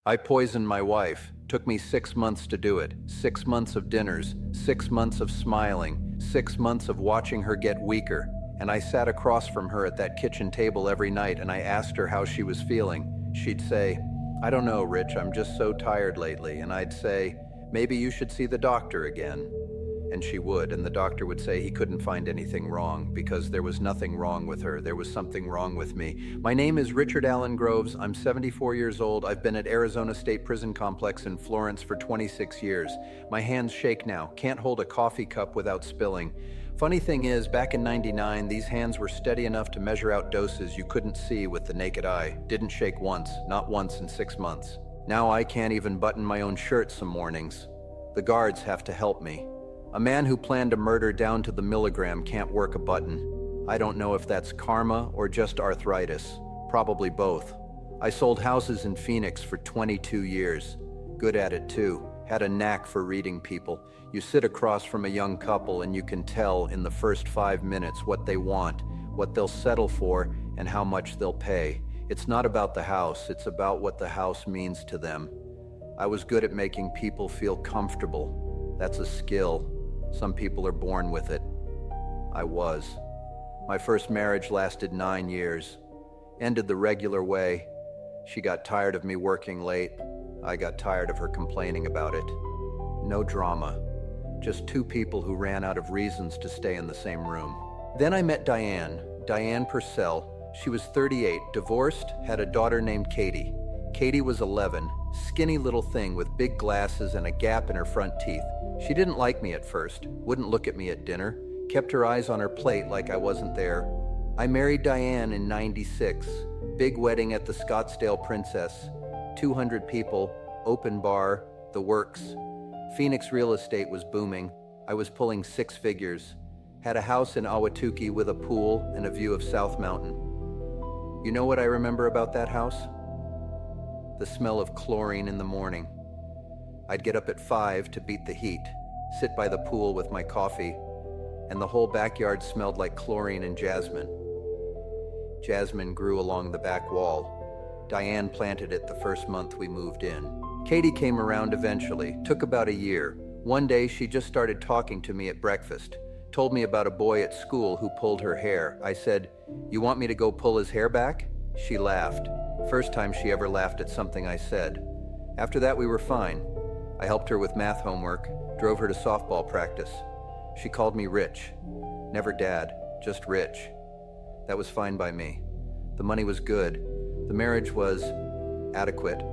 I poisoned my wife. Took me 6 months to do it. 6 months of dinners, 6 months of smiling, 6 months of watching her get weaker. And I sat across from her at that kitchen table every night and I asked her how she was feeling. She'd say, "I don't know, Rich, I'm just so tired lately." And I'd say, "Maybe you should see the doctor again." And she would, and the doctor would say he couldn't find anything wrong because there was nothing wrong with her. There was something wrong with me. My name is Richard Allen Groves. I'm 74 years old. I've been at Arizona State Prison Complex in Florence for 26 years. My hands shake now. Can't hold a coffee cup without spilling. Funny thing is, back in '99, these hands were steady enough to measure out doses you couldn't see with the naked eye. Didn't shake once, not once in 6 months. Now I can't even button my own shirt some mornings. The guards have to help me. A man who planned a murder down to the milligram can't work a button. I don't know if that's karma or just arthritis. Probably both. I sold houses in Phoenix for 22 years. Good at it too. Had a knack for reading people. You sit across from a young couple and you can tell in the first 5 minutes what they want, what they'll settle for, and how much they'll pay. It's not about the house, it's about what the house means to them. I was good at making people feel comfortable. That's a skill. Some people are born with it. I was. My first marriage lasted 9 years. Ended the regular way. She got tired of me working late. I got tired of her complaining about it. No drama. Just two people who ran out of reasons to stay in the same room. Then I met Diane Purcell. She was 38, divorced, had a daughter named Katie. Katie was 11, skinny little thing with big glasses and a gap in her front teeth. She didn't like me at first, wouldn't look at me at dinner, kept her eyes on her plate like I wasn't there. I married Diane in '96. Big wedding at the Scottsdale Princess. 200 people, open bar, the works. Phoenix real estate was booming. I was pulling 6 figures. Had a house in Ahwatukee with a pool and a view of South Mountain. You know what I remember about that house? The smell of chlorine in the morning. I'd get up at 5 to beat the heat, sit by the pool with my coffee, and the whole backyard smelled like chlorine and jasmine. Jasmine grew along the back wall. Diane planted it the first month we moved in. Katie came around eventually, took about a year. One day she just started talking to me at breakfast, told me about a boy at school who pulled her hair. I said, "You want me to go pull his hair back?" She laughed. First time she ever laughed at something I said. After that we were fine. I helped her with math homework, drove her to softball practice. She called me Rich. Never Dad, just Rich. That was fine by me. The money was good. The marriage was adequate.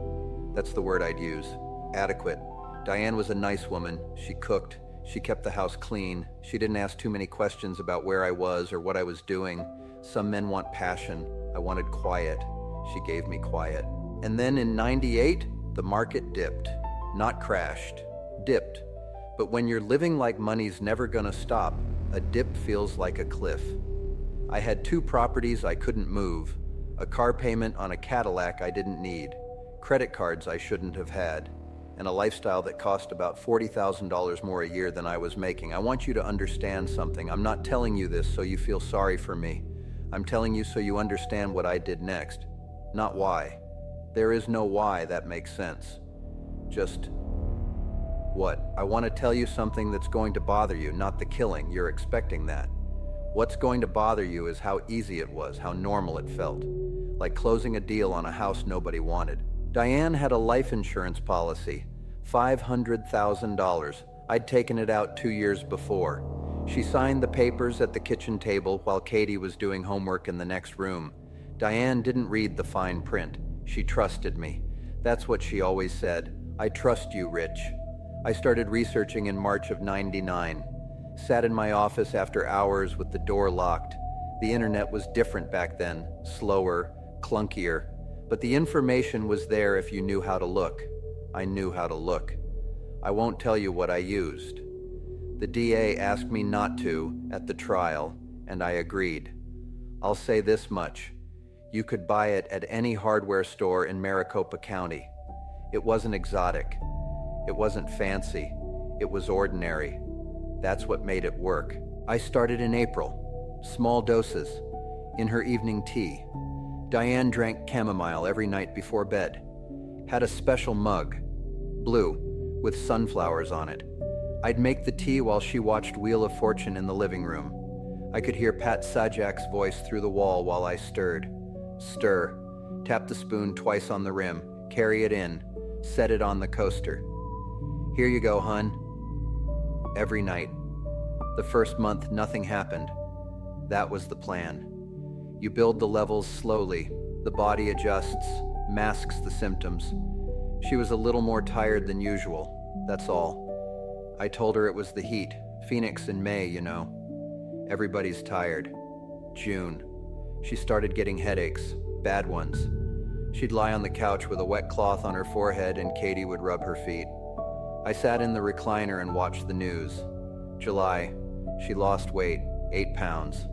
That's the word I'd use. Adequate. Diane was a nice woman. She cooked. She kept the house clean. She didn't ask too many questions about where I was or what I was doing. Some men want passion. I wanted quiet. She gave me quiet. And then in '98, the market dipped. Not crashed. Dipped. But when you're living like money's never gonna stop, a dip feels like a cliff. I had 2 properties I couldn't move, a car payment on a Cadillac I didn't need, credit cards I shouldn't have had, and a lifestyle that cost about $40,000 more a year than I was making. I want you to understand something. I'm not telling you this so you feel sorry for me. I'm telling you so you understand what I did next, not why. There is no why that makes sense. Just what? I want to tell you something that's going to bother you, not the killing. You're expecting that. What's going to bother you is how easy it was, how normal it felt. Like closing a deal on a house nobody wanted. Diane had a life insurance policy, $500,000. I'd taken it out 2 years before. She signed the papers at the kitchen table while Katie was doing homework in the next room. Diane didn't read the fine print. She trusted me. That's what she always said. I trust you, Rich. I started researching in March of '99. Sat in my office after hours with the door locked. The internet was different back then, slower, clunkier. But the information was there if you knew how to look. I knew how to look. I won't tell you what I used. The DA asked me not to at the trial, and I agreed. I'll say this much. You could buy it at any hardware store in Maricopa County. It wasn't exotic. It wasn't fancy. It was ordinary. That's what made it work. I started in April. Small doses. In her evening tea. Diane drank chamomile every night before bed. Had a special mug, blue, with sunflowers on it. I'd make the tea while she watched Wheel of Fortune in the living room. I could hear Pat Sajak's voice through the wall while I stirred. Stir. Tap the spoon twice on the rim. Carry it in. Set it on the coaster. Here you go, hun. Every night. The first month, nothing happened. That was the plan. You build the levels slowly. The body adjusts, masks the symptoms. She was a little more tired than usual. That's all. I told her it was the heat. Phoenix in May, you know. Everybody's tired. June. She started getting headaches, bad ones. She'd lie on the couch with a wet cloth on her forehead and Katie would rub her feet. I sat in the recliner and watched the news. July. She lost weight, 8 pounds.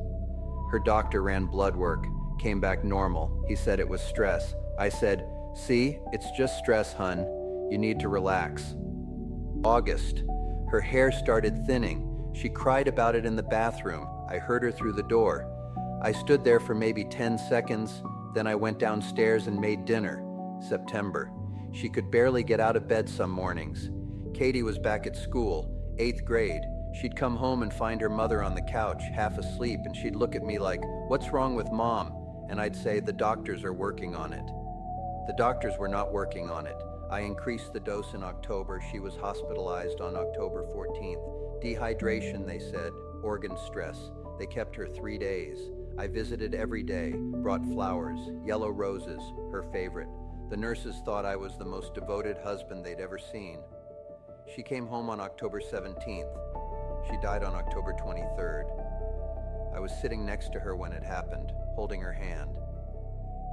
Her doctor ran blood work, came back normal. He said it was stress. I said, see, it's just stress, hun. You need to relax. August. Her hair started thinning. She cried about it in the bathroom. I heard her through the door. I stood there for maybe 10 seconds, then I went downstairs and made dinner. September. She could barely get out of bed some mornings. Katie was back at school, 8th grade. She'd come home and find her mother on the couch, half asleep, and she'd look at me like, "What's wrong with Mom?" And I'd say, "The doctors are working on it." The doctors were not working on it. I increased the dose in October. She was hospitalized on October 14th. Dehydration, they said, organ stress. They kept her 3 days. I visited every day, brought flowers, yellow roses, her favorite. The nurses thought I was the most devoted husband they'd ever seen. She came home on October 17th. She died on October 23rd. I was sitting next to her when it happened, holding her hand.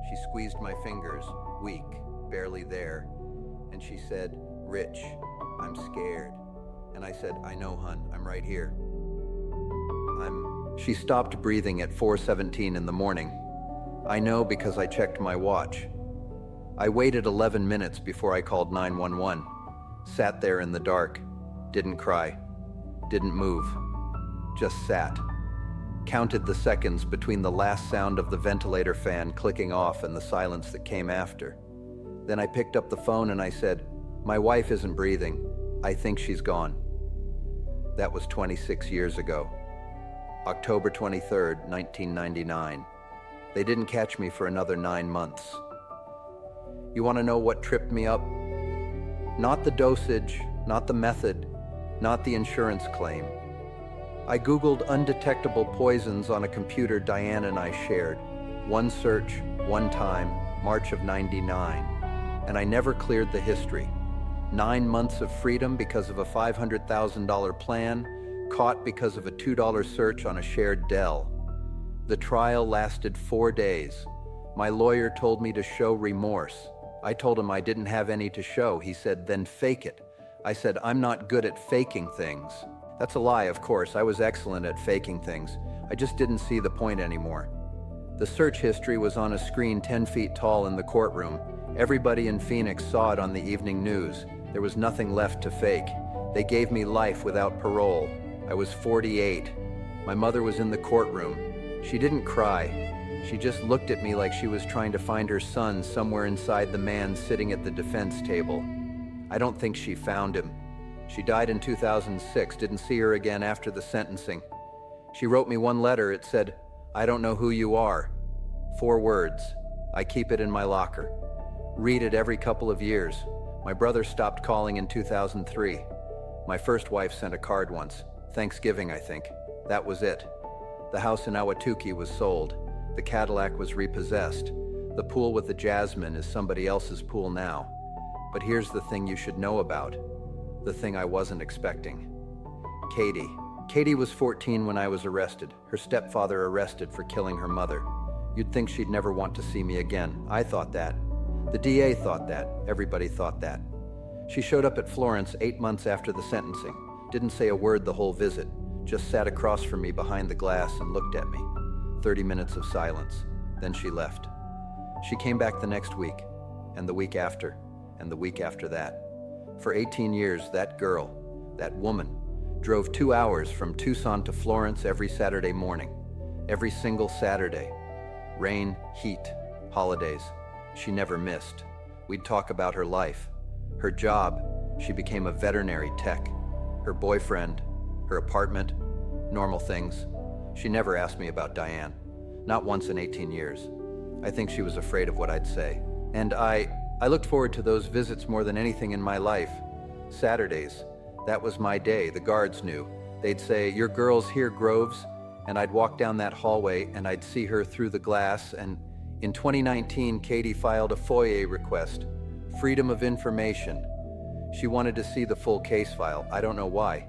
She squeezed my fingers, weak, barely there, and she said, "Rich, I'm scared." And I said, "I know, hun, I'm right here." She stopped breathing at 4:17 in the morning. I know because I checked my watch. I waited 11 minutes before I called 911. Sat there in the dark, didn't cry, didn't move, just sat. Counted the seconds between the last sound of the ventilator fan clicking off and the silence that came after. Then I picked up the phone and I said, "My wife isn't breathing. I think she's gone." That was 26 years ago. October 23rd, 1999. They didn't catch me for another 9 months. You want to know what tripped me up? Not the dosage, not the method, not the insurance claim. I Googled undetectable poisons on a computer Diane and I shared. One search, one time, March of '99. And I never cleared the history. 9 months of freedom because of a $500,000 plan, caught because of a $2 search on a shared Dell. The trial lasted 4 days. My lawyer told me to show remorse. I told him I didn't have any to show. He said, "Then fake it." I said, "I'm not good at faking things." That's a lie, of course. I was excellent at faking things. I just didn't see the point anymore. The search history was on a screen 10 feet tall in the courtroom. Everybody in Phoenix saw it on the evening news. There was nothing left to fake. They gave me life without parole. I was 48. My mother was in the courtroom. She didn't cry. She just looked at me like she was trying to find her son somewhere inside the man sitting at the defense table. I don't think she found him. She died in 2006, didn't see her again after the sentencing. She wrote me one letter. It said, "I don't know who you are." 4 words. I keep it in my locker. Read it every couple of years. My brother stopped calling in 2003. My first wife sent a card once. Thanksgiving, I think. That was it. The house in Ahwatukee was sold. The Cadillac was repossessed. The pool with the jasmine is somebody else's pool now. But here's the thing you should know about. The thing I wasn't expecting. Katie. Katie was 14 when I was arrested. Her stepfather arrested for killing her mother. You'd think she'd never want to see me again. I thought that. The DA thought that. Everybody thought that. She showed up at Florence 8 months after the sentencing. Didn't say a word the whole visit. Just sat across from me behind the glass and looked at me. 30 minutes of silence. Then she left. She came back the next week, and the week after, and the week after that. For 18 years, that girl, that woman, drove 2 hours from Tucson to Florence every Saturday morning. Every single Saturday. Rain, heat, holidays. She never missed. We'd talk about her life, her job. She became a veterinary tech. Her boyfriend, her apartment, normal things. She never asked me about Diane. Not once in 18 years. I think she was afraid of what I'd say. And I looked forward to those visits more than anything in my life. Saturdays, that was my day. The guards knew. They'd say, "Your girl's here, Groves." And I'd walk down that hallway and I'd see her through the glass. And in 2019, Katie filed a FOIA request, Freedom of Information. She wanted to see the full case file. I don't know why.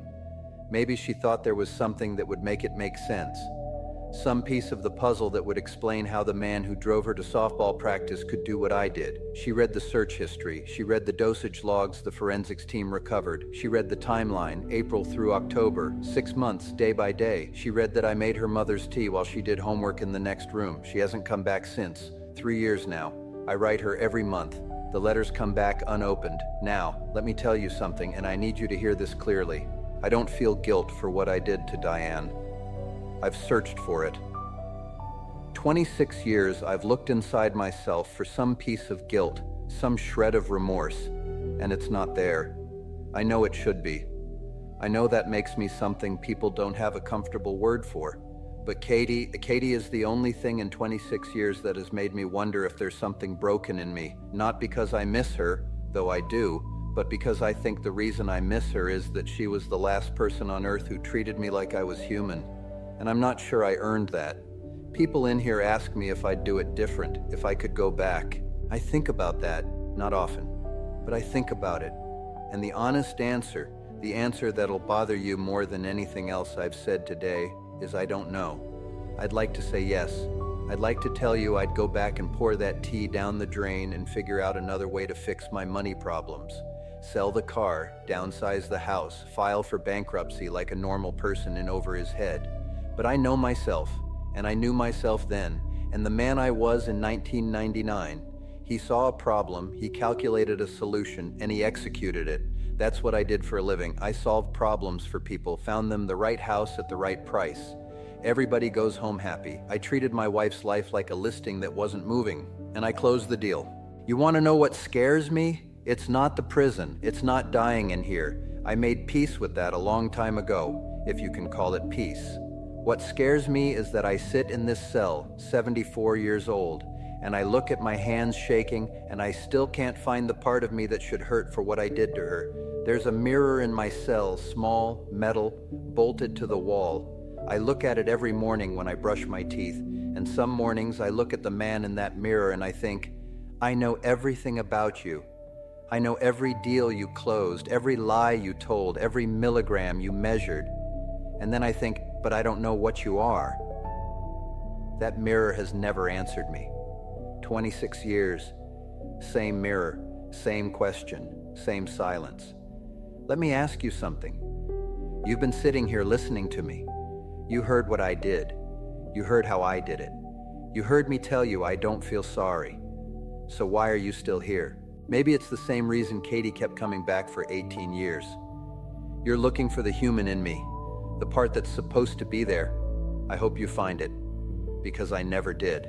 Maybe she thought there was something that would make it make sense. Some piece of the puzzle that would explain how the man who drove her to softball practice could do what I did. She read the search history. She read the dosage logs the forensics team recovered. She read the timeline, April through October, 6 months, day by day. She read that I made her mother's tea while she did homework in the next room. She hasn't come back since. 3 years now. I write her every month. The letters come back unopened. Now, let me tell you something, and I need you to hear this clearly. I don't feel guilt for what I did to Diane. I've searched for it. 26 years I've looked inside myself for some piece of guilt, some shred of remorse, and it's not there. I know it should be. I know that makes me something people don't have a comfortable word for. But Katie is the only thing in 26 years that has made me wonder if there's something broken in me. Not because I miss her, though I do, but because I think the reason I miss her is that she was the last person on earth who treated me like I was human. And I'm not sure I earned that. People in here ask me if I'd do it different, if I could go back. I think about that, not often, but I think about it. And the honest answer, the answer that'll bother you more than anything else I've said today, is I don't know. I'd like to say yes. I'd like to tell you I'd go back and pour that tea down the drain and figure out another way to fix my money problems. Sell the car, downsize the house, file for bankruptcy like a normal person in over his head. But I know myself, and I knew myself then, and the man I was in 1999. He saw a problem, he calculated a solution, and he executed it. That's what I did for a living. I solved problems for people, found them the right house at the right price. Everybody goes home happy. I treated my wife's life like a listing that wasn't moving, and I closed the deal. You want to know what scares me? It's not the prison. It's not dying in here. I made peace with that a long time ago, if you can call it peace. What scares me is that I sit in this cell, 74 years old, and I look at my hands shaking, and I still can't find the part of me that should hurt for what I did to her. There's a mirror in my cell, small, metal, bolted to the wall. I look at it every morning when I brush my teeth, and some mornings I look at the man in that mirror and I think, I know everything about you. I know every deal you closed, every lie you told, every milligram you measured. And then I think, but I don't know what you are. That mirror has never answered me. 26 years, same mirror, same question, same silence. Let me ask you something. You've been sitting here listening to me. You heard what I did. You heard how I did it. You heard me tell you I don't feel sorry. So why are you still here? Maybe it's the same reason Katie kept coming back for 18 years. You're looking for the human in me. The part that's supposed to be there. I hope you find it, because I never did.